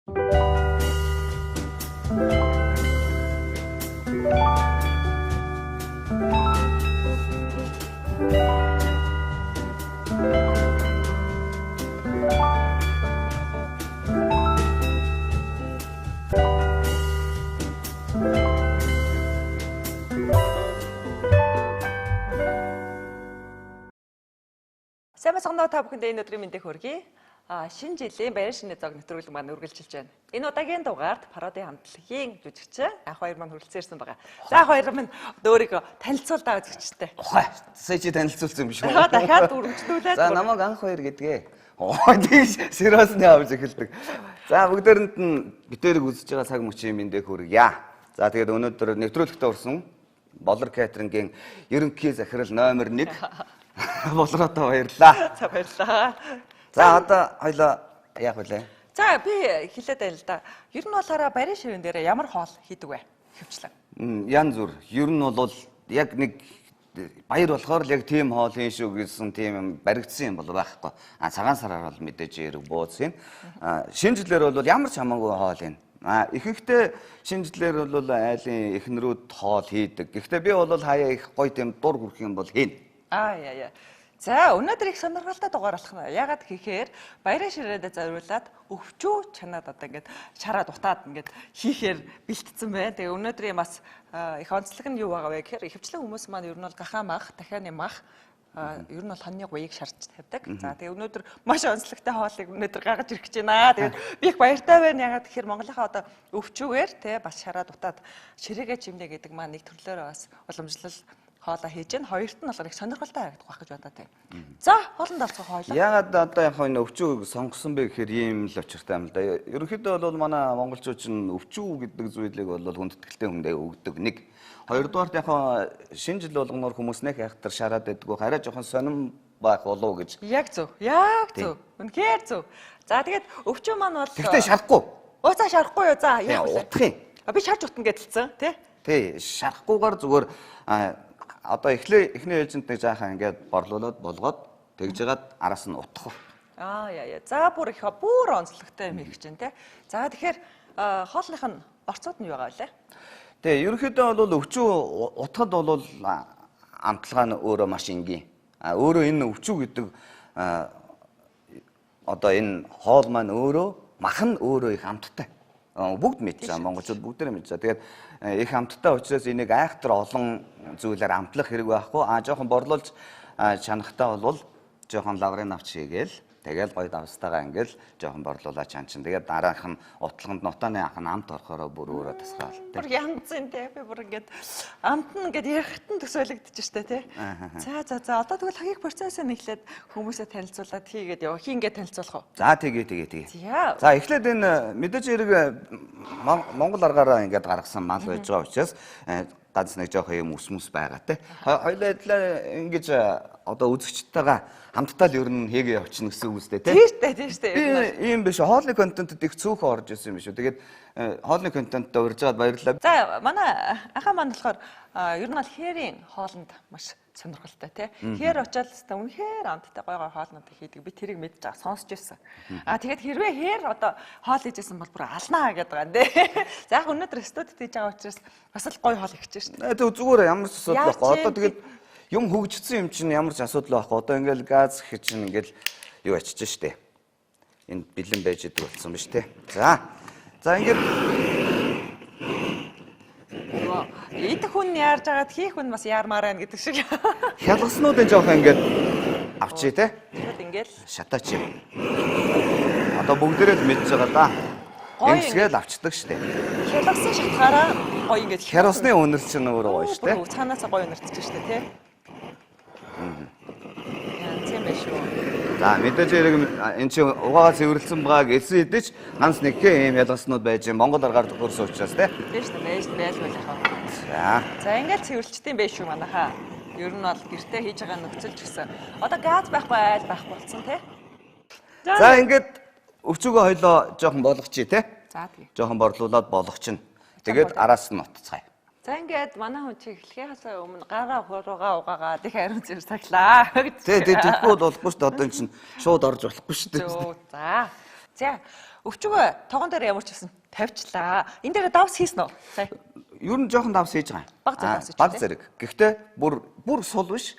Сайн бацгаана та бүхэнд энэ өдрийн мэндийг хүргэе. Шинэ жилийн баяр шинэ зог нэвтрүүлэг маань үргэлжилж байна. Энэ удаагийн дугаард пароди хамтлагийн жүжигчин Анх хоёр маань хүрэлцэн ирсэн байгаа. За Анх хоёр маань өөрийгөө танилцуулдаа үзэгчтэй. Сая чи танилцуулсан юм биш үү? Дахиад үргэлжлүүлээд. За намайг Анх хоёр гэдгээ. Тэгж сериосны авч эхэлдэг. За бүгдээрэнд нь битэрэг үзэж байгаа цаг мөчийн мэндийг хүргье. За тэгээд өнөөдөр нэвтрүүлэгтээ урсан Болор Кэтрингийн ерөнхий захирал номер 1 Болороо баярлаа. За баярлаа. За одоо хоёлоо яах вэ? За би хэлээд байл л да. Ер нь болохоор барийн ширэн дээр ямар хоол хийдэг вэ? Хөвчлэн. Янз бүр. Ер нь бол яг нэг баяр болохоор л яг тийм хоол хийн шүү гэсэн тийм юм баригдсан юм бол байхгүй. Цагаан сараар бол мэдээж эрг бууз юм. Шинэ жилээр бол ямар ч хамаагүй хоол хийн. Ихэнхдээ шинэ жилээр бол айлын эхнэрүүд хоол хийдэг. Гэхдээ би бол хаяа их гоё тийм дур хүрх юм бол хийн. Яа. За өнөөдөр их сонирхолтой дугаар болох нь. Ягаад гэхээр баярын ширээдээ зориулаад өвчөө чанаад одоо ингээд шараад утаад ингээд хийхээр бэлтцсэн байна. Тэгээ өнөөдрийн бас их онцлог нь юу байгаа вэ гэхээр ихэвчлэн хүмүүс маань ер нь бол гахаа мах, дахианы мах ер нь бол хоньны гуйг шарч тавьдаг. За тэгээ өнөөдөр маш онцлогтой хоолыг өнөөдөр гаргаж ирэх гэж байна. Тэгээд би их баяртай байна. Ягаад гэхээр Монголынхаа одоо өвчүүгээр те бас шараад утаад ширээгээ чимнэ гэдэг маань нэг төрлөөр бас уламжлал хоолоо хийж гэн хоёрт нь болохоор их сонирхолтой харагдах байх гэж бодоод байна. За хоолнд орцгоо хоолоо. Ягаад одоо яг энэ өвчүүг сонгосон бэ гэхээр ийм л учиртай юм л да. Ерөнхийдөө бол манай монголчууд чинь өвчүү гэдэг зүйлийг бол хүндэтгэлтэй хүндээ өгдөг нэг. Хоёрдугаарт яг шинэ жил болгоноор хүмүүс нэх яхтар шараад байдгүй арай жоохон сонирм байх болов гэж. Яг зөв. Яг зөв. Үнэхээр зөв. За тэгээд өвчөө маань бол Тэгтээ шарахгүй. Ууцаа шарахгүй юу? За яах вэ? Утах юм. Би шарж утна гэдэлсэн тий. Тий, шарахгүйгээр зүгээр одоо эхний ээлжинд нэг жаахан ингээд борлуулад болгоод тэгж жагаад араас нь утах. Яа. За бүр онцлогтой юм их чинь тий. За тэгэхээр хоолных нь орцууд нь юу байгаа вэ? Тэгээ ерөнхийдөө бол өвчүү утгад бол амтлагаа нь өөрөө маш энгийн. Өөрөө энэ өвчүү гэдэг одоо энэ хоол маань өөрөө мах нь өөрөө их амттай. Бүгд мэдчихэе монголчууд бүгдээрээ мэдчихэе. Тэгээд их амттай учраас энийг айхтар олон зүйлээр амтлах хэрэг байхгүй. Жоохон борлуулж чанахтаа бол жоохон лагрын авч хийгээл тэгэл гоё давстайгаа ингээл жоохон борлуулаад чанчин. Тэгээд дараах нь утлаганд нотооны анх нь амт орохороо бүр өөрөө тасгаал. Бүр янз энэ тий. Би бүр ингээд амт нь ингээд ярахтан төсөөлөгдөж штэ тий. За одоо тэгвэл хагийг процесс нэхлээд хүмүүсээ танилцуулаад хийгээд яваа. Хин ингээд танилцуулах уу? За тэгээ. За эхлээд энэ мэдээж хэрэг Монгол аргаараа ингээд гаргасан мал байж байгаа учраас ганц нэг жоох юм үсмүс байгаа те. Хоёулаа ингэж одоо үзэгчтэйгээ хамтдаа л ер нь хийгээ явчихна гэсэн үг үстэй те. Тийм штэ. Ийм биш. Хоолны контентэд их цөөхөн орж ирсэн юм биш үү. Тэгээд хоолны контенттэй урьж байгаад баярлалаа. За манай анхаа маань болохоор ер нь бол хээрийн хоолнд маш сонирхолтой тий. Хээр очоод та үнэхээр амттай гой хоолнууд хийдэг. Би тэрийг мэдж байгаа сонсч ирсэн. Тэгээд хэрвээ хээр одоо хоол хийжсэн бол бүр алнаа гэдэг байгаа тий. За яг өнөөдөр студид хийж байгаа учраас бас л гой хоол хийчихэж шин. Тэг зүгээр ямар ч асуудал байхгүй. Одоо тэгээд юм хөгжсөн юм чинь ямар ч асуудал байхгүй. Одоо ингээл газ их чинь ингээл юу ачиж штэ. Энд бэлэн байж идэг болсон биз тий. За ингээд идэх хүн яарж агаад хийх хүн бас яармаар байна гэдэг шиг. Хялгаснуудын жоохон ингээд авчи те. Тэгвэл ингээд шатаач юм. Одоо бүгдээрээ л мэдж байгаа да. Эмсгээл авчдаг штэ. Хялгасан шатгаараа гоё ингээд хярусны өнөр чинь өөрөө гоё штэ. Цаанаас гоё өнөрч штэ те. Тийм байх шүү. За мэдээж хэрэг эн чинь угаагаа цэвэрлсэн байгааг элсэн хэдэж ганц нэгхэн ийм ялгаснууд байж Монгол аргаар төгөрсөн учраас те. Тийм шүү байж байх. За ингээд цэвэрлжтэй байх шүү манайхаа. Ер нь бол гэртээ хийж байгаа нөхцөлч гэсэн. Одоо газ байхгүй айл байхгүй болсон те. За ингээд өвчөөгөө хоёлоо жоохон болгочих те. За тий. Жоохон борлуулад болгочихно. Тэгээд араас нь утцгаая. За ингээд манай хүн чи эхлэхээс өмнө гараа хуруугаа угаагаад их ариун цэвэр цаглаа. Тэгэхгүй болохгүй шүү дээ. Одоо энэ чинь шууд орж болохгүй шүү дээ. За Өвчгөө тогон дээр ямар ч гэсэн тавьчлаа. Энэ дээр давс хийсэн үү? Сая. Ер нь жоохон давс хийж байгаа. Баг зэрэг давс хийж Баг байна, зэрэг. Гэхдээ бүр сул биш,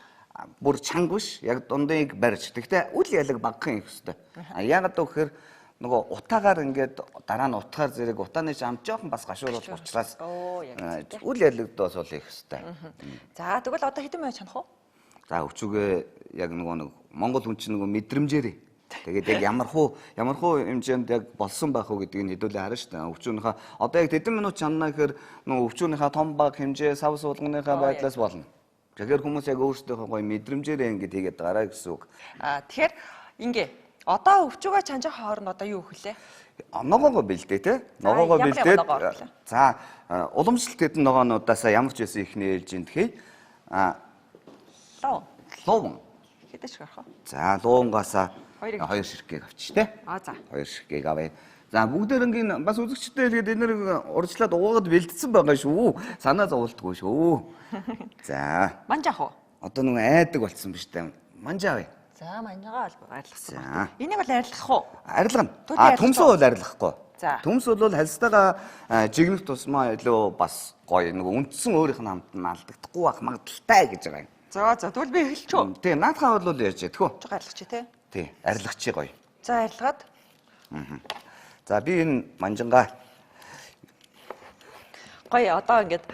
бүр чанга биш, яг дундыг барьж. Гэхдээ үл ялэг багхан их хэвээр. Яагаад гэвэл нөгөө утаагаар ингээд дараа нь утгаар зэрэг утааны шам жоохон бас гашуур учраас үл ялэгд бас бол их хэвээр. За тэгвэл одоо хэдэн минут чанах уу? За өвчүүгээ яг нэг Монгол хүн чинь нөгөө мэдрэмжээр. Тэгээд яг ямар хуу хэмжээнд яг болсон байх уу гэдгийг хэдүүлээ харна шүү дээ. Өвчүүнийхээ одоо яг хэдэн минут чанана гэхээр нөгөө өвчүүнийхээ том баг хэмжээ, сав суулганыхаа байдлаас болно. Тэгэхээр хүмүүс яг өөрсдийнхөө гоё мэдрэмжээр ингэж хийгээд байгаарай гэсэн үг. Тэгэхээр ингээ одоо өвчгөө чанжих хооронд одоо юу өгөх лээ? Ногоогоо бэлдээ те. Ногоогоо бэлдээд. За уламжлалт хэдэн ногоонуудаасаа ямар ч байсан ихний ээлж ин тхий. Луун. Хэдэж гарах вэ? За луунгаасаа Хоёрыг 2 ширхгийг авчих те. За. 2 ширхгийг авъя. За бүгдээрнгийн бас үзэгчтэй хэлгээд энийг урьдчилаад уугаад бэлдсэн байгаа шүү. Санаа зовлтгүй шүү. За. Манжаах уу? Одоо нэг айдаг болсон биз дээ. Манжаа авъя. За манжаагаа албаа арилгасан. За. Энийг бол арилгах уу? Арилгана. Төдий Төмсөө бол арилгахгүй. За. Төмс бол хальстайгаа жигнэх тусмаа илүү бас гоё нэг үндсэн өөрийнх нь хамт нь алдагдахгүй байх магадaltaй гэж байгаа юм. За тэгвэл би эхэлчихв. Тийм наадхаа бол ярьж ядгүй. Жог арилгач тий. Тийм арилгачих гоё. За арилгаад. За би энэ манжангаа Гоё одоо ингээд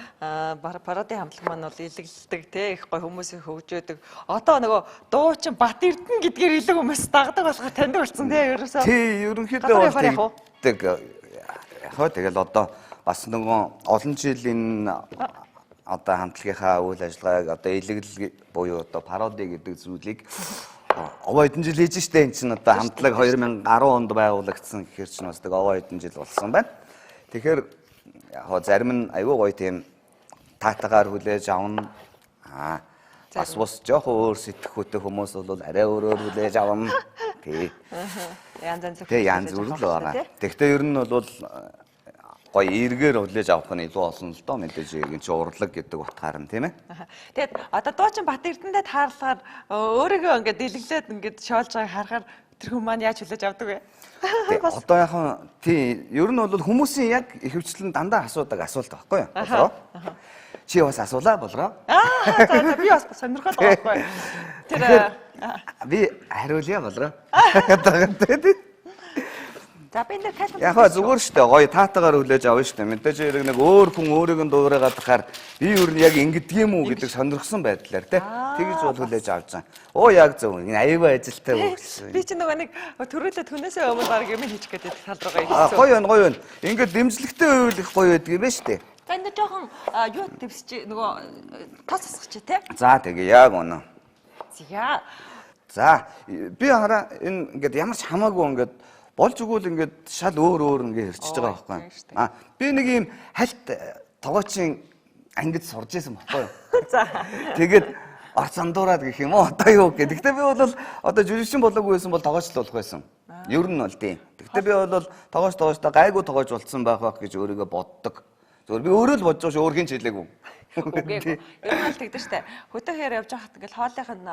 пародын хамтлаг маань бол илэглэлдэг те их гоё хүмүүсийг хөгжөөдөг. Одоо нөгөө дуучин Бат Эрдэнэ гэдгээр илүү хүмүүс дагдаг болохоор таньдаг болсон те ерөөсөө. тий ерөнхийдөө бол тэгдэг. Яг тэгэл одоо бас нөгөө олон жилийн одоо хамтлагийнхаа үйл ажиллагааг одоо илэглэл буюу одоо пароди гэдэг зүйлийг овоо хэдэн жил хийж штэ энэ чинь одоо хамтлаг 2010 онд байгуулагдсан гэхэр чинь бас тэг овоо хэдэн жил болсон байна. Тэгэхээр яг зарим нь аюу гоё тийм таатагаар хүлээж авна. Бас бус жоохон өөр сэтгэхүйтэй хүмүүс бол арай өөрөөр хүлээж авна. Тий. Янз бүр л байгаа. Тэгвэл ер нь бол гоё эргээр хүлээж авах нь илүү олон л доо мэдээж энэ чи урлаг гэдэг утгаар нь тийм ээ. Тэгээд одоо дуучин Бат Эрдэнэтэй таарлахаар өөрийгөө ингээд дэлгэлээд ингээд шоолж байгааг харахаар тэр хүмүүс маань яаж хүлээж авдаг вэ? Одоо яхан тий ер нь бол хүмүүсийн яг ихэвчлэн дандаа асуудаг асуулт байхгүй юу? Болроо. Чи бас асуулаа болроо. За би бас сонирхоод байгаа байхгүй. Тэр би хариулъя болроо. За би энэ калбер. Яг зүгээр шүү дээ. Гоё таатагаар хүлээж авна шүү дээ. Мэдээж яг нэг өөр хүн өөрийг нь дуурайгаад тахаар би юу нь яг ингэдэг юм уу гэдэг сонирхсан байдлаар те. Тэгж бол хүлээж авч байгаа. Оо яг зөв. Энэ аюулгүй ажилтай үү. Би чи нөгөө нэг төрүүлээд хүнээсээ өмнө баг юм хийчих гэдэг тал руугаа ирсэн. Гоё байна. Ингээд дэмжлэгтэй байвал их гоё байдаг юм байна шүү дээ. За энэ жоохон юу дэвсч нөгөө тос асгач те. За тэгээ яг өнөө. За би хараа энэ ингээд ямар ч хамаагүй ингээд болж өгвөл ингээд шал өөр ингээд хэрчиж байгаа байхгүй. Би нэг юм хальт тогоочийн ангид сурж исэн байхгүй юу. За. Тэгээд зандуураад гэх юм уу одоо юу гэх. Гэхдээ би бол одоо жүжигчин болоогүй байсан бол тогооч л болох байсан. Ер нь бол тийм. Гэхдээ би бол тогоочтой гайгүй тогооч болцсон байх гэж өөрийгөө боддог. Зөвөр би өөрөө л бодож байгаа шүү, өөр хин ч хэлээгүй. Үгүй. Ер нь л тэгдэж штэ. Хөтөхээр явж байхад ингээл хоолынх нь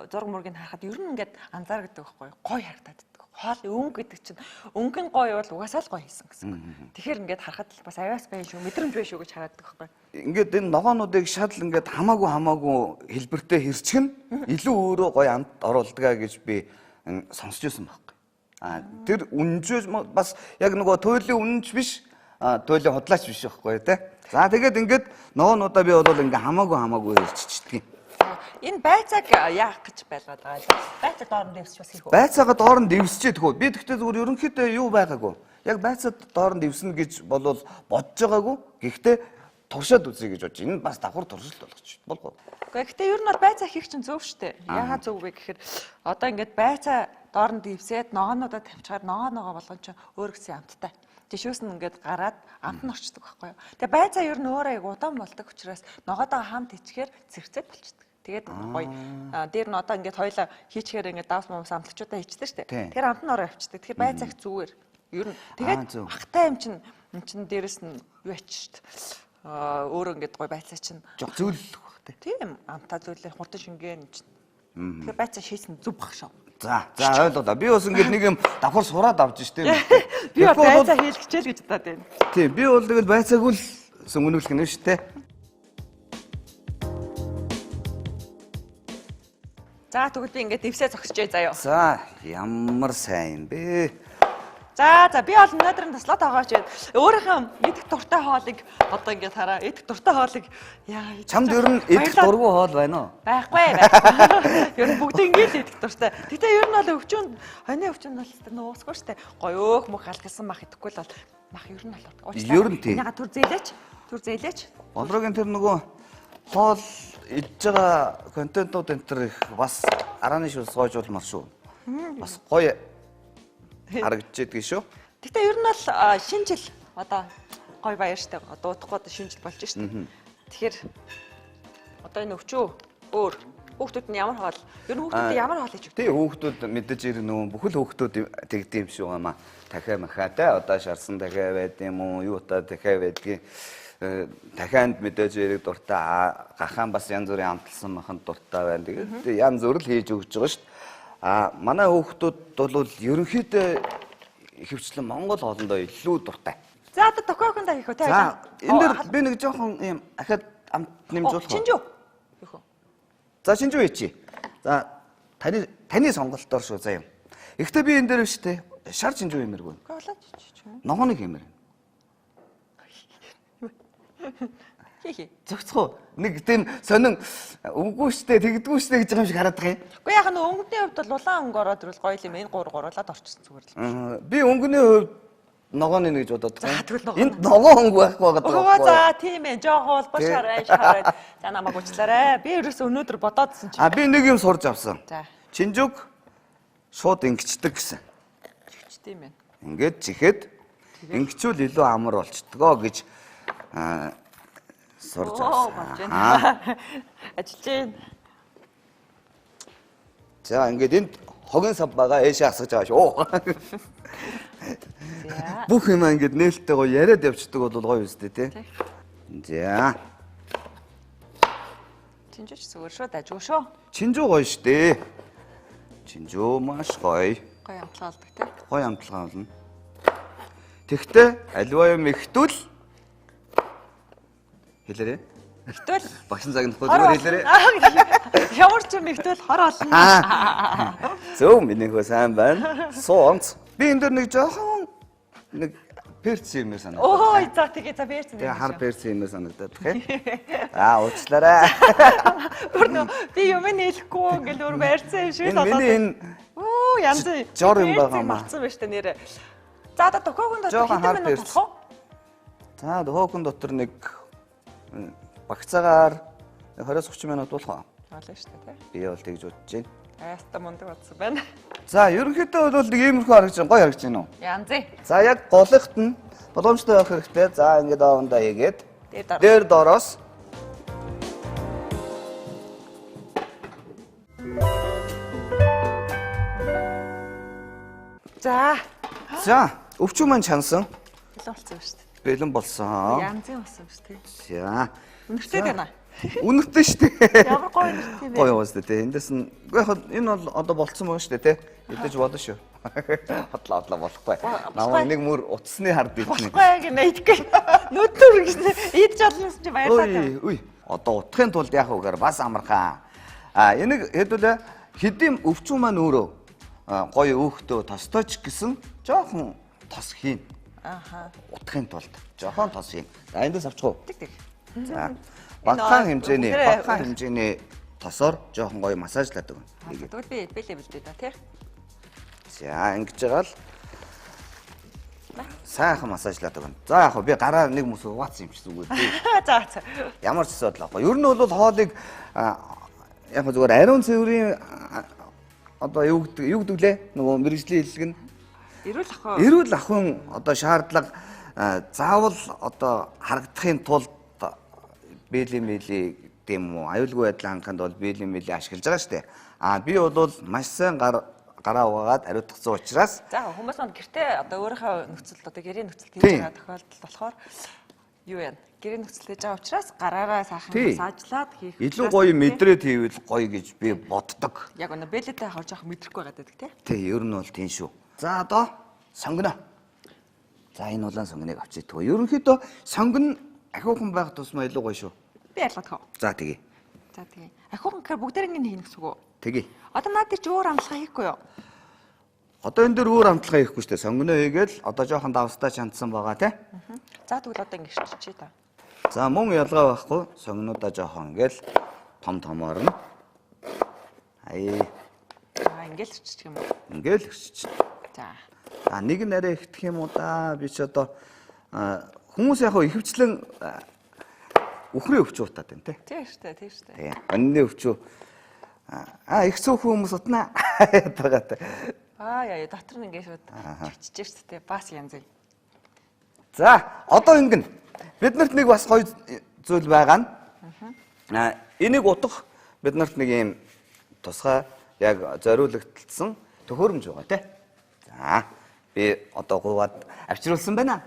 зураг мургийг харахад ер нь ингээд анзаардаг байхгүй юу? Гоё харагдаад байдаг. Хоол өнгө гэдэг чинь өнгөн гоё бол угаасаа л гоё хийсэн гэсэн. Тэгэхээр ингээд харахад л бас авиас байна шүү, мэдрэмж байна шүү гэж хараадаг байхгүй. Ингээд энэ ногоонуудыг шал ингээд хамаагүй хэлбэртэй хэрчгэн илүү өөрөө гоё амт оруулдгаа гэж би сонсч байсан байхгүй. Тэр үнжөөс бас яг нөгөө туйлын үнэнч биш, туйлын худлаач биш байхгүй те. За тэгээд ингээд ногоонуудаа би бол ингээд хамаагүй хэрччихдэг юм. Энэ байцааг яах гэж байлгаад байгаа юм. Байцаа доорн дэвсч бас хийх үү? Байцаагаа доорн дэвсчээ тэгвэл би тэгтээ зүгээр ерөнхийдөө юу байгаагүй. Яг байцаад доорн дэвснэ гэж бодож байгаагүй. Гэхдээ туршаад үзье гэж бодож. Энэ бас давхар туршилт болгоч болов. Гэхдээ ер нь бол байцаа хийх чинь зөв штэ. Яагаад зөв вэ гэхээр одоо ингээд байцаа доорн дэвсээд ногоонуудаа тавьчихаар ногооноо болгон чинь өөр гэсэн амттай. Жишүүс нь ингээд гараад амт нь орчдөг байхгүй юу. Тэгээ байцаа ер нь өөрөө яг удаан болдог учраас ногоодоо хамт ичгээр зэрцээд болчдөг. Тэгээд гоё. Дээр нь одоо ингээд хоёлаа хийчихээр ингээд давс момс амтлагчудаа хийчихсэн шүү дээ. Тэгэхээр амт нь ороо авчдаг. Тэгэхээр байцаагч зүгээр. Ер нь тэгээд ахтай юм чин дээрэс нь юу ач шүү дээ. Өөрөө ингээд гоё байцаа чинь жоо зөөлөх бах тий. Тийм амтаа зөөлөх хурдан шингэн чин. Тэгэхээр байцаа шийсэн зүг бах шүү. За ойлголоо. Би бас ингээд нэг юм давхар сураад авч штэ. Би бол байцаа хийх хичээл гэж бодоод байна. Тийм, би бол тэгэл байцаагүй л сүмгнүүлэх нь штэ. За тэгвэл би ингээд дэвсээ зогсчихъя заяа. За, ямар сайн юм бэ? За би бол өнөөдөр таслаад байгаа ч өөрийнхөө идэх дуртай хоолыг одоо ингээд хараа. Идэх дуртай хоолыг яа. Чамд ер нь идэх дургүй хоол байна уу? Байхгүй. Ер нь бүгд ингээд идэх дуртай. Гэтэ ер нь бол өвчөн, хойны өвчөн бол нуусгүй штэ. Гоёөх мөх алгасан мах идэхгүй л бол мах ер нь бол. Ер нь тийм. Яга түр зээлээч. Олрогийн тэр нөгөө хоол идж байгаа контентууд энэ төр их бас арааны шүл соojуулмар шүү. Бас гоё харагдчихэдэг шүү. Гэтэ ер нь бол шинэ жил одоо гоё баяр штэ. Дуудахгүй одоо шинэ жил болж штэ. Тэгэхээр одоо энэ өвчөө өөр хүүхдүүд нь ямар хоол? Ер нь хүүхдүүд ямар хоол хийж өгдөг? Тий, хүүхдүүд мэдээж ирнэ нөө бүхэл хүүхдүүд тэгдэм шүү гамаа. Дахиа махаатай одоо шарсан дахиа байд юм уу? Юу та дахиа байдгийг дахианд мэдээж ирэх дуртай гахаан бас янз бүрийн амталсан маханд дуртай байна. Тэгээд янз бүр л хийж өгч байгаа шүү дээ. Манай хүүхдүүд бол ерөнхийдөө ихэвчлэн Монгол хоолндоо илүү дуртай. За одоо тохиогондоо хийх үү те. За энэ дэр би нэг жоохон юм ахад амт нэмжүүлэх үү? Шинжүү. Хийх үү? За шинжүү хийчи. За таны сонголтоор шүү заа юм. Ихтэй би энэ дээр биш те. Шар шинжүү хиймэргүй. Голооч ч юм. Ногооныг хиймэр. Хи. Зөвцгөө. Нэг тийм сонин үгүй штэ тэгдэггүй штэ гэж байгаа юм шиг хараад байгаа юм. Уу яг нь өнгөний хувьд бол улаан өнгө ороод ирвэл гоё юм. Энэ гурлаад орчихсон зүгээр л. Би өнгөний хувьд ногооны нэг гэж бодоод байгаа. За тэгвэл Энд ногоон өнгө байхгүй байгаа даа. За тийм ээ. Жохон бол шараад. За намайг уучлаарай. Би ерөөсөө өнөөдөр бодоодсэн чинь. Би нэг юм сурж авсан. За. Чинжүг шууд ингэчдэг гэсэн. Тийм ээ. Ингээд чихэд ингэчүүл илүү амар болчдгоо гэж сурж авсан. Ажиллаж байна. За ингээд энд хогийн сав байгаа ээшээ асгаж байгаа шүү. За. Бүх юм ингээд нээлттэй гоё яриад явцдаг бол гоё үстэй тий. За. Чинжүүч зүгээр шүү дажгүй шүү. Чинжүү гоё штэ. Чинжүү маш гоё. Гоё амтлаа болдог тий. Гоё амтлагаа болно. Тэгтээ аливаа юм ихтүүл хэлээрээ. Ихтүүл Багшин цаг нөхөд зүгээр хэлээрээ. Ямар ч юм ихтүүл хор олно. Зөв миний хөө сайн байна. Суунц. Би энэ дэр нэг жоохон нэг перц юм санагдав. Оо за тэгээ за перц. Тэгээ хар перц юм санагдаад тхэ. Уучлаарай. Өрнө би юм нээлэхгүй ингээл өөр байрцсан юм шиг болоод. Миний энэ Оо янз жор юм байгаа маа. Мартсан байж та нэрэ. За одоо тохиогонд хар перц. За тохиогон дотор нэг багцаагаар 20-30 минут болох. Болно шүү дээ тий. Би бол тэгж бодож байна. Айста мундаг бодсон байна. За ерөнхийдөө бол нэг иймэрхүү харагдаж байна. Гоё харагдаж байна уу? Янзээ. За яг голыхт нь боломжтой байх хэрэгтэй. За ингээд авандаа хийгээд дээр доороос За өвчүү маань чансан. Бэлэн болсон шүү дээ. Бэлэн болсон. Янзын болсон шүү дээ. За. Үнэртэй байна. Үнэртэй шүү дээ. Ямар гоё үнэртэй бэ? Гоё уус дээ. Эндээс нь яг энэ бол одоо болцсон байгаа шүү дээ тий. Идэж болно шүү. Хотлоо болохгүй. Намайг нэг мөр утасны хард идэх. Болохгүй гинэ идэх. Нүдтүр гэсэн идэж олноос чи баярлалаа. Үй. Одоо утахын тулд яах вэгээр бас амархан. Энийг хэдүүлээ хэдийн өвчүү маань өөрөө гоё өөхтөө тостооч гэсэн жоохон тос хийн. Утахын тулд жоохон тос хийн. За эндээс авчихв. Тэг. За. Багахан хэмжээний тосоор жоохон гоё массажлаад өгнө. Тэгвэл би бэлээ бэлдээ да тий. За ингэж байгаа л сайхан массажлаад өгнө. За яг би гараар нэг мөс угаацсан юм чи зүгээр тий. За. Ямар ч асуудал байхгүй. Ер нь бол хоолыг яг зүгээр ариун цэврийн одоо юу гэдэг лээ? Нөгөө мэрэгжлийн хэллэг нь эрүүл ахуйн одоо шаардлага заавал одоо харагдахын тулд биелийн гэдэм үү аюулгүй байдлын хангаханд бол биелийн ашиглаж байгаа шүү дээ. Би бол маш сайн гараа угаагаад ариутгсан учраас за хүмүүс маань гэртээ одоо өөрийнхөө нөхцөлд одоо гэрийн нөхцөлд хийж байгаа тохиолдол болохоор юу яа. Гэрээ нөхцөлтэй жаа учраас гараараа сайхан Тий. массажлаад хийх. Илүү гоё мэдрээд хийвэл гоё гэж би боддог. Яг өнө бэлэтэй хавж явах мэдрэхгүй байгаа гэдэг тий. Тий, ер нь бол тийм шүү. За одоо сонгоно. За энэ улаан сонгоныг авчиж тгөө. Ерөнхийдөө сонгон ахиухан байх тусмаа илүү гоё шүү. Би ялгаад хөө. За тэгье. За тэгээ. Ахиухан гэхээр бүгдээрээ ингэ хийнэ гэсэн үг үү? Тэгье. Одоо наад дээр ч өөр амлага хийхгүй юу? Одоо энэ дээр өөр амтлагаа хийхгүй шүү дээ. Сонгоно хийгээл одоо жоохон давстаа чандсан байгаа тий. За тэгвэл одоо ингэ шилжчихье та. За мөн ялгаа байхгүй. Сонгонуудаа жоохон ингээл томоор нь. Ай Ингээл ирчих юм уу? ингээл ирчих. За. А нэг нь арай ихтэх юм уу да. Би ч одоо хүмүүс яг ихэвчлэн үхрээ өвч уутаад байна тий. Тийм шүү дээ, тийм шүү дээ. Тэгээ. Онны өвчөө их цөөхөн хүмүүс утнаа ятгатай. Яа, дотор нь ингэ шууд чиччихэж шүү дээ. Бас янз бүр. За, одоо ингэн. Биднэрт нэг бас гоё зүйл байгаа нь. Энийг утгах биднэрт нэг юм тусгай яг зориулагдсан төхөөрөмж байгаа тий. За, би одоо гуваад авчруулсан байна.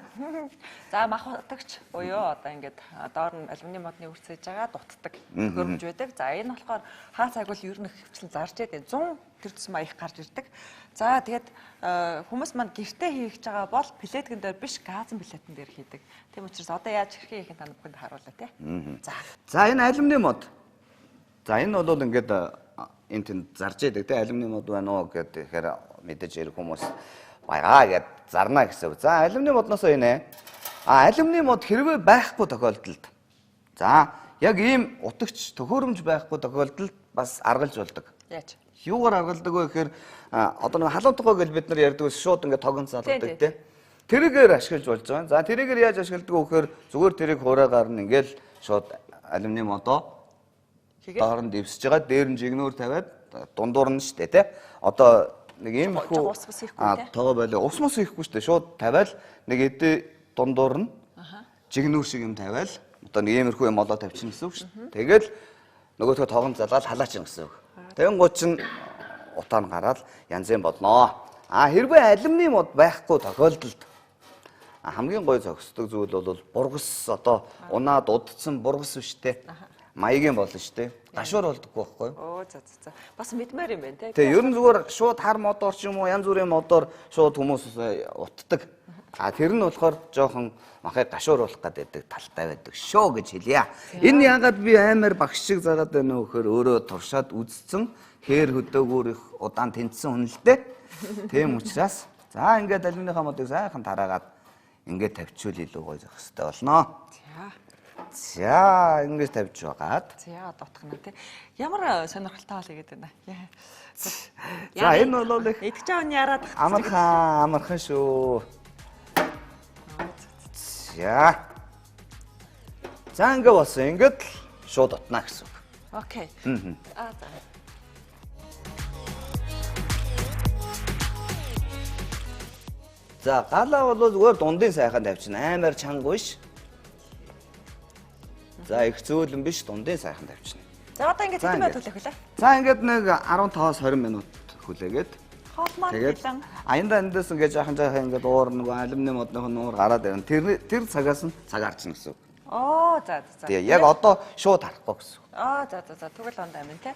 За мах утагч буюу одоо ингээд доор нь алюминий модны үрсэж байгаа дутдаг төхөөрөмж байдаг. За энэ болохоор хаа цаг бол ер нь хөвчлэн зарж яадаг 100 тэр тусмаа их гарч ирдэг. За тэгээд хүмүүс маань гэртээ хийх гэж байгаа бол плетгэн дээр биш газын плетэн дээр хийдэг. Тийм учраас одоо яаж хэрхэн хийх та бүхэнд харуулъя тий. За энэ алюминий мод. За энэ бол ингээд энэ тэнд зарж яадаг тий алюминий мод байна уу гэдэг тэгэхээр мэдээж ирэх хүмүүс байгаа гэд зарна гэсэн үг. За алюминий модноос энэ алюминий мод хэрвээ байхгүй тохиолдолд за яг ийм утагч төхөөрөмж байхгүй тохиолдолд бас аргалж болдог. Яаж? Юугаар аргалдаг вэ гэхээр одоо нэг халуун тухай гэж бид нар ярьдаг шууд ингээд тогон залгадаг тий. Тэрийгээр ашиглаж болж байгаа. За тэрийгээр яаж ашигладаг вэ гэхээр зүгээр тэрийг хураагаар нь ингээд шууд алюминий модоо доор нь дэвсэж байгаа. Дээр нь жигнүүр тавиад дундуур нь штэ тий. Одоо нэг ийм их ус хийхгүй тий. тоо байлаа. Ус мус хийхгүй штэ. Шууд тавиал нэг эдээ дундуур нь жигнүүр шиг юм тавиал одоо нэг иймэрхүү юм олоо тавьчихна гэсэн үг шүү. Тэгэл нөгөөдгөө тогон залгаад халаачихна гэсэн үг. Тэнгууд чинь утаа нь гараад янзын болно. Хэрвээ алюминий мод байхгүй тохиолдолд хамгийн гой зохисдог зүйл бол бургас одоо унаад удцсан бургас биш те. Маягийн болно шүү дээ. Гашуур болдоггүй байхгүй юу? Оо за. Бас мэдмээр юм байна тий. Тэгээ ер нь зүгээр шууд хар модоор ч юм уу янз бүрийн модоор шууд хүмүүс утдаг. Тэр нь болохоор жоохон махыг гашууруулах гэдэг талтай байдаг шөө гэж хэлье. Энэ яагаад би аймаар багш шиг загаад байна вэ гэхээр өөрөө туршаад үзсэн хээр хөдөөгөр их удаан тэнцсэн хүн л дээ. Тийм учраас за ингээд алюминий модыг сайхан тараагаад ингээд тавьчихвал илүү гоё зах хэвээр болно. За ингэж тавьж байгаад. За дутгана тий. Ямар сонирхолтой хаал игээд байна. За энэ бол их идэж байгаа нь яраад амархан шүү. За ингэ болсон. Ингээд шууд утна гэсэн үг. Окей. За. За галаа бол зүгээр дундын сайхан тавьчихна. Аймаар чанга биш. За их зөөлөн биш дундын сайхан тавьчихна. За одоо ингээд хэдэн минут хүлээх вэ? За ингээд нэг 15-аас 20 минут хүлээгээд. Хоолмаа тэгээд аянда эндээс ингээд жаахан ингээд уур нэг алюминий модных нь уур гараад ирнэ. Тэр цагаас нь цаг арчна гэсэн үг. Оо за. Тэгээ яг одоо шууд харахгүй гэсэн үг. За. Тэгвэл онд амин тий.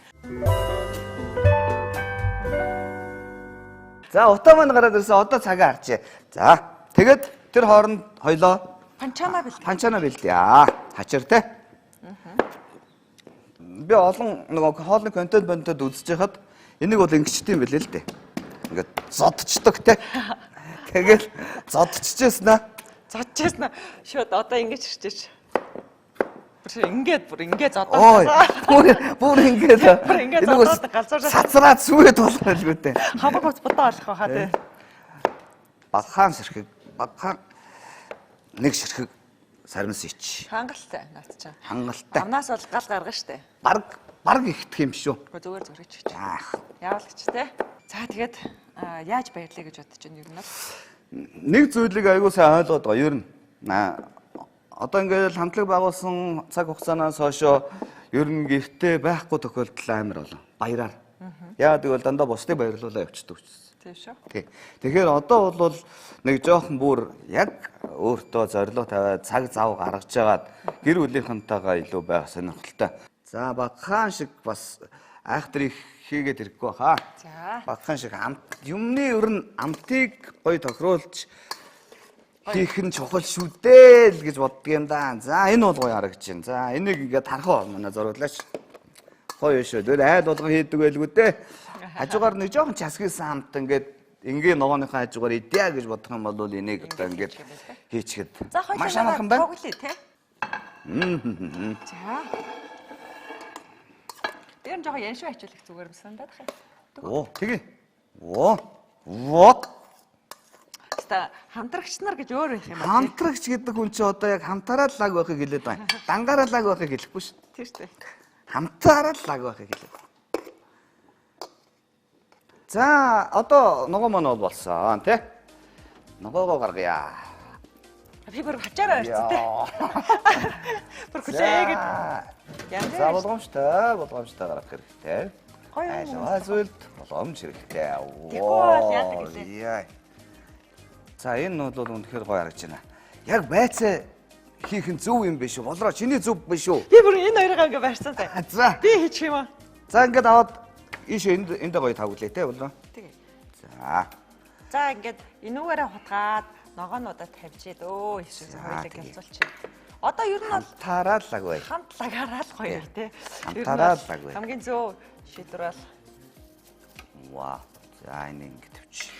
За утаа маань гараад ирсэн. Одоо цагаа харчээ. За тэгэд тэр хооронд хоёлоо панчана бэлдээ. Хачир те. Би олон нэг хоолны контент үзэж хахад энийг бол ингэчтэй юм билээ л дээ. Ингээд зодчдаг те. Тэгэл зодчихжсэн аа. Зодчихсан. Шууд одоо ингэж ирчихэж. Ингээд зодоо. Бүр ингээд зодоод галзуураа сацраад сүгээд болно л үү те. Хамаг гоц бодоо олох байхаа те. Багхан нэг ширхэг сармис ич. Хангалттай наад чинь. Хангалттай. Амнаас бол гал гаргана штэ. Бараг ихтэх юм шүү. Зүгээр хийж. Яавал гэж те. За тэгээд яаж баярлаа гэж бодож байна ер нь. Нэг зүйлийг аягүй сайн ойлгоод байгаа ер нь. Одоо ингээд хамтлаг байгуулсан цаг хугацаанаас хойшоо ер нь гэртээ байхгүй тохиолдол амар болон баяраар. Яагаад гэвэл дандаа бусдыг баярлуулаа явчихдаг учраас. Тийм шүү. Тий. Тэгэхээр одоо бол нэг жоохон бүр яг өөртөө зорилго тавиад цаг зав гаргаж жагаад гэр бүлийнхэнтэйгээ илүү байх сонирхолтой. За багхан шиг бас айхтрыг хийгээд ирэхгүй хаа. За. Багхан шиг юмны ер нь амтыг гоё тохируулж хийх нь чухал шүү дээ л гэж боддог юм да. За энэ бол гоё харагдаж байна. За энийг ингээд харах манай зурглаач. Гоё шүү. Тэр айл болгон хийдэг байлгүй дээ. Хажуугаар нэг жоохон часгийсэн хамт ингээ ногооныхаа хажуугаар идэ гэж бодох юм бол энийг одоо ингээд хийчихэд маш амархан байна. Тоглоё те. За. Тэр жоохон яншуу ачуулах зүгээр юмсан даа. Оо тэгээ. Оо. Вот. Та хамтрагч нар гэж өөр юм байна. Хамтрагч гэдэг хүн чи одоо яг хамтараа лаг байхыг хэлээд байна. Дангаараа лаг байхыг хэлэхгүй шүү. Тийм шүү. Хамтараа лаг байхыг хэлээд. За одоо ногоо маань бол болсон тий. Ногоогоо гаргая. Би бүр хачаараа ирсэн тий. Бүр хүлээгээд. За болгоомжтой гарах хэрэгтэй. Гоё. Айлгаа зүйлд боломж хэрэгтэй. Тэгвэл яадаг гэлээ. Яа. За энэ бол үнэхээр гоё харагдаж байна. Яг байцаа хийх нь зөв юм биш үү? Болроо чиний зөв биш үү? Би бүр энэ хоёроо ингээ барьсан тий. За. Би хийчих юм аа. За ингээд аваад ийш энд гоё тавглаа те болроо. Тэгээ. За. За ингээд энүүгээрээ хутгаад ногоонуудаа тавьжээд өө ийш хоёулаа гялцуулчих. Одоо ер нь бол Тараалаг бай. хамтлагаараа л гоё тий. Хамтараа л баг бай. Хамгийн зөв шийдвэр бол Вау. За энэ ингэ тавьчих.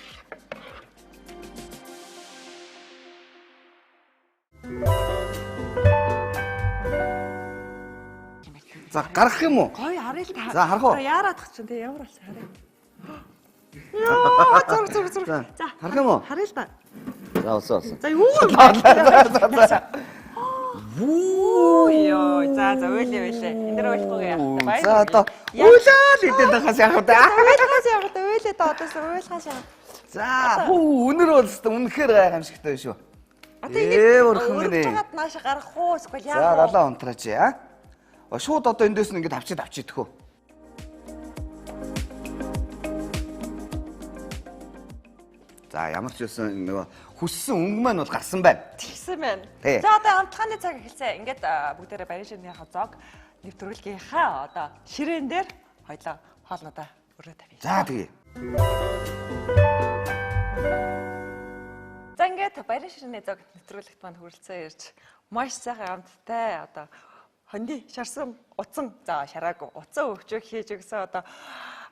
За гарах юм уу? гоё харъя л та. За, харах уу? Яарад тах чинь тий ямар болсон харъя. Яа зур. За, харах юм уу? Харъя л та. За олсон. За юу юм. Вуу Йоо за үйлээ. Энэ дэр ойлгохгүй яах. За одоо уйлаад идэх тахаас яах вэ? Ойлгоос явах та үйлээ та одоос ойлгоос явах. За өнөр бол өстө үнэхээр гайхамшигтай шүү. Бурхан минь. Урагчаад нааша гарах уу эсвэл За яах вэ? галаа унтраач яа. Шууд одоо эндээс нь ингэж авчидэх үү? За ямар ч үсэн нөгөө хүссэн өнгө маань бол гарсан байна. Тэгсэн байна. Тий. За одоо амтхааны цаг эхэлсэн. Ингээд бүгдээрээ баярын ширний хазоог нэвтрүүлгийнхаа одоо ширээн дээр хоёлоо хоолнуудаа өрөө тавья. За тэгээ. За ингээд баярын ширний зог нэвтрүүлэгт манд хүрэлцэн ирж маш сайхан амттай одоо хонди шарсан уцан за шараагүй уцан өвчөө хийж өгсөн одоо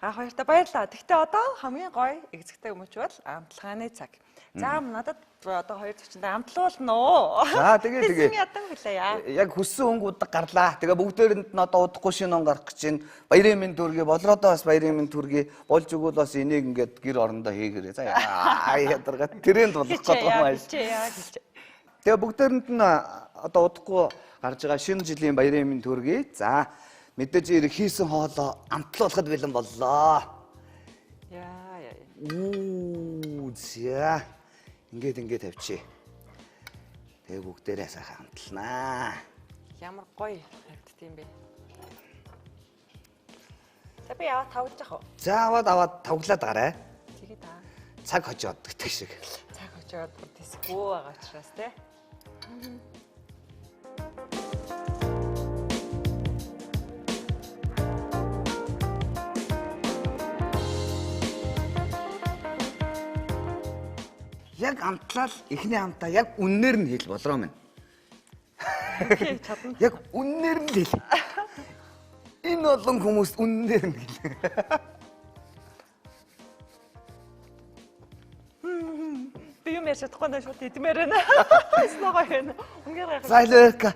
хоёртаа баярлалаа. Гэхдээ одоо хамгийн гоё эгзэгтэй өмч бол амтлагааны цаг. За надад одоо хоёр зочиндээ амтлуулна уу? За тэгээ. Ядан хүлээ яа. Яг хүссэн өнгө удаг гарлаа. Тэгээ бүгдээрэнд нь одоо удахгүй шинэ он гарах гэж байна. Баярын минь төргий болроодоо бас баярын минь төргий болж өгвөл бас энийг ингээд гэр орондоо хийгэрээ. За ядаргаа тренд болох гэдэг юм аа. Тэгээ бүгдээрэнд нь одоо удахгүй гарч байгаа шинэ жилийн баярын минь төргий. За мэдээж ирэх хийсэн хоолоо амтлуулахад бэлэн боллоо. Яа. За ингээд тавьчих. Тэгээ бүгдээрээ сайхан амтлнаа. Ямар гоё харагддсан бэ. За би яваа тавлж яах вэ? За аваад тавглаад гараа. Тэгээ та. Цаг хожоод гэдэг шиг. Цаг очоод бүр тэсгүй байгаа учраас те. Яг амтлал эхний амтаа яг үннээр нь хэл болроо минь. Окей, чадна. Яг үннээр нь хэл. Энэ олон хүмүүс үннээр нь хэл. Би юм яшаа тухайн шууд идмээр байна. Сногоо байна. Үнгээр гайхах. Зайлка.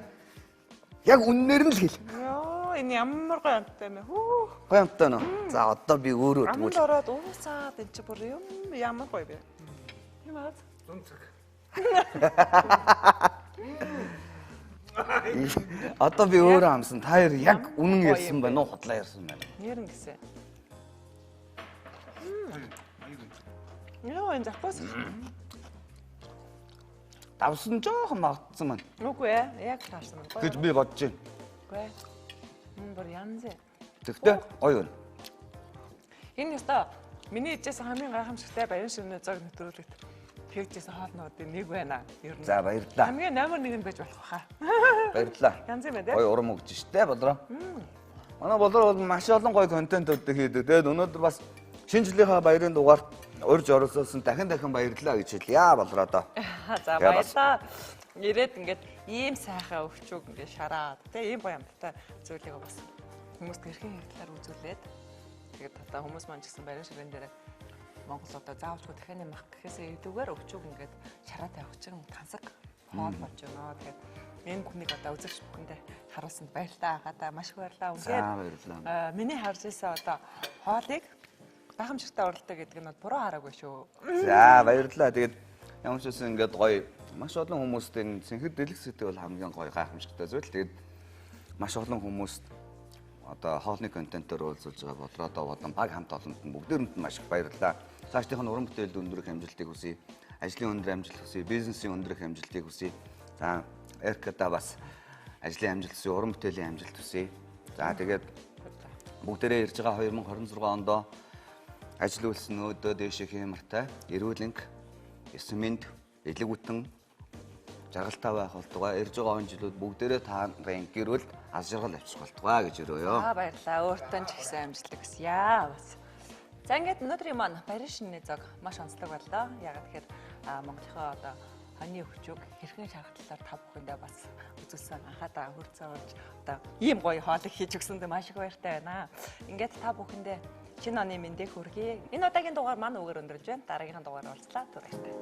Яг үннээр нь л хэл. Йоо, энэ ямар гоё амттай юм бэ? Хүү. Гоё амтаа нөө. За одоо би өөрөө Амд тэгвэл ороод уусаад энэ чи бүр юм ямар гоё бэ? Юм аа. одоо би өөрөө амсан. Та хоёр яг үнэн ярьсан байна уу? Худлаа ярьсан байна. Нэрэн гэсэн. Йоо, энэ запас. Давсан жоохон магтсан маань. Үгүй ээ, яг таарсан байна. Гэж би бодож байна. Үгүй ээ. Энэ бүр янз. Тэгтээ гоё байна. Энэ ёстой Миний ээжээс хамгийн гайхамшигтай баян ширнэ зог нэвтрүүлэгт тэгжсэн хоолнуудын нэг байна. Ер нь. За баярлалаа. Хамгийн номер 1 нь байж болох хаа. Баярлалаа. Янз юм байна. Гой урам өгч штэ болроо. Манай болроо бол маш олон гой контентууд хийдэг. Тэгээд өнөөдөр бас шинэ жилийнхаа баярын дугаарт урьж оролцуулсан дахин баярлалаа гэж хэлье болроо доо. За баярлалаа. Ирээд ингээд ийм сайхан өвчүүг ингээд шараад тий ийм баямтай зүйлийг бас хүмүүст хэрхэн хэрэглээр үзүүлээд тэгээд одоо хүмүүс маань ч гэсэн баярын ширэн дээр Монгол одоо заавчгүй дахин юм ах гэхээсээ илүүгээр өвчүүг ингээд шараад явах чинь тансаг хоол болж байна. Тэгээд энэ хүнийг одоо үзэгч бүхэндээ харуулсанд баярлалаа. Гадаа маш их баярлалаа. Үнэхээр миний харж ирсэн одоо хоолыг гайхамшигтай уралдаг гэдэг нь буруу хараагүй шүү. За баярлалаа. Тэгээд ямар ч үсэн ингээд гоё маш олон хүмүүстийн цэнхэр дэлгэх сэдв бол хамгийн гоё гайхамшигтай зүйл. Тэгээд маш олон хүмүүст одоо хоолны контентоор уулзуулж байгаа болроо болон баг хамт олонд нь бүгдээрэнд нь маш их баярлалаа. Цаашдынх нь уран бүтээлд өндөр их амжилтыг хүсье. Ажлын өндөр амжилт хүсье. Бизнесийн өндөр их амжилтыг хүсье. За Эркада бас ажлын амжилт хүсье, уран бүтээлийн амжилт хүсье. За тэгээд бүгдээрээ ирж байгаа 2026 онд ажил үйлс нөөдөө дээшээ хэмартай, эрүүл энх, эсмэнд, элэг үтэн жаргалтай байх болтугай. Ирж байгаа он жилүүд бүгдээрээ та нарын гэр бүл аз жаргал авчих болтугай гэж өрөөё. За баярлалаа. Өөртөө ч ихсэн амжилт хүсье. За ингээд өнөөдрийн маань баярын шинэ зог маш онцлог байлаа. Ягаад гэхээр Монголынхаа одоо хоньны өвчүүг хэрхэн шаардлаар та бүхэндээ бас үзүүлсэн анхаадаа хурцсан болж одоо ийм гоё хоолыг хийж өгсөндөө маш их баяртай байна. Ингээд та бүхэндээ шинэ оны мэндийг хүргэе. Энэ удаагийн дугаар маань өгөр өндөрлж байна. Дараагийнхаа дугаараар уулзлаа. Түр баяртай.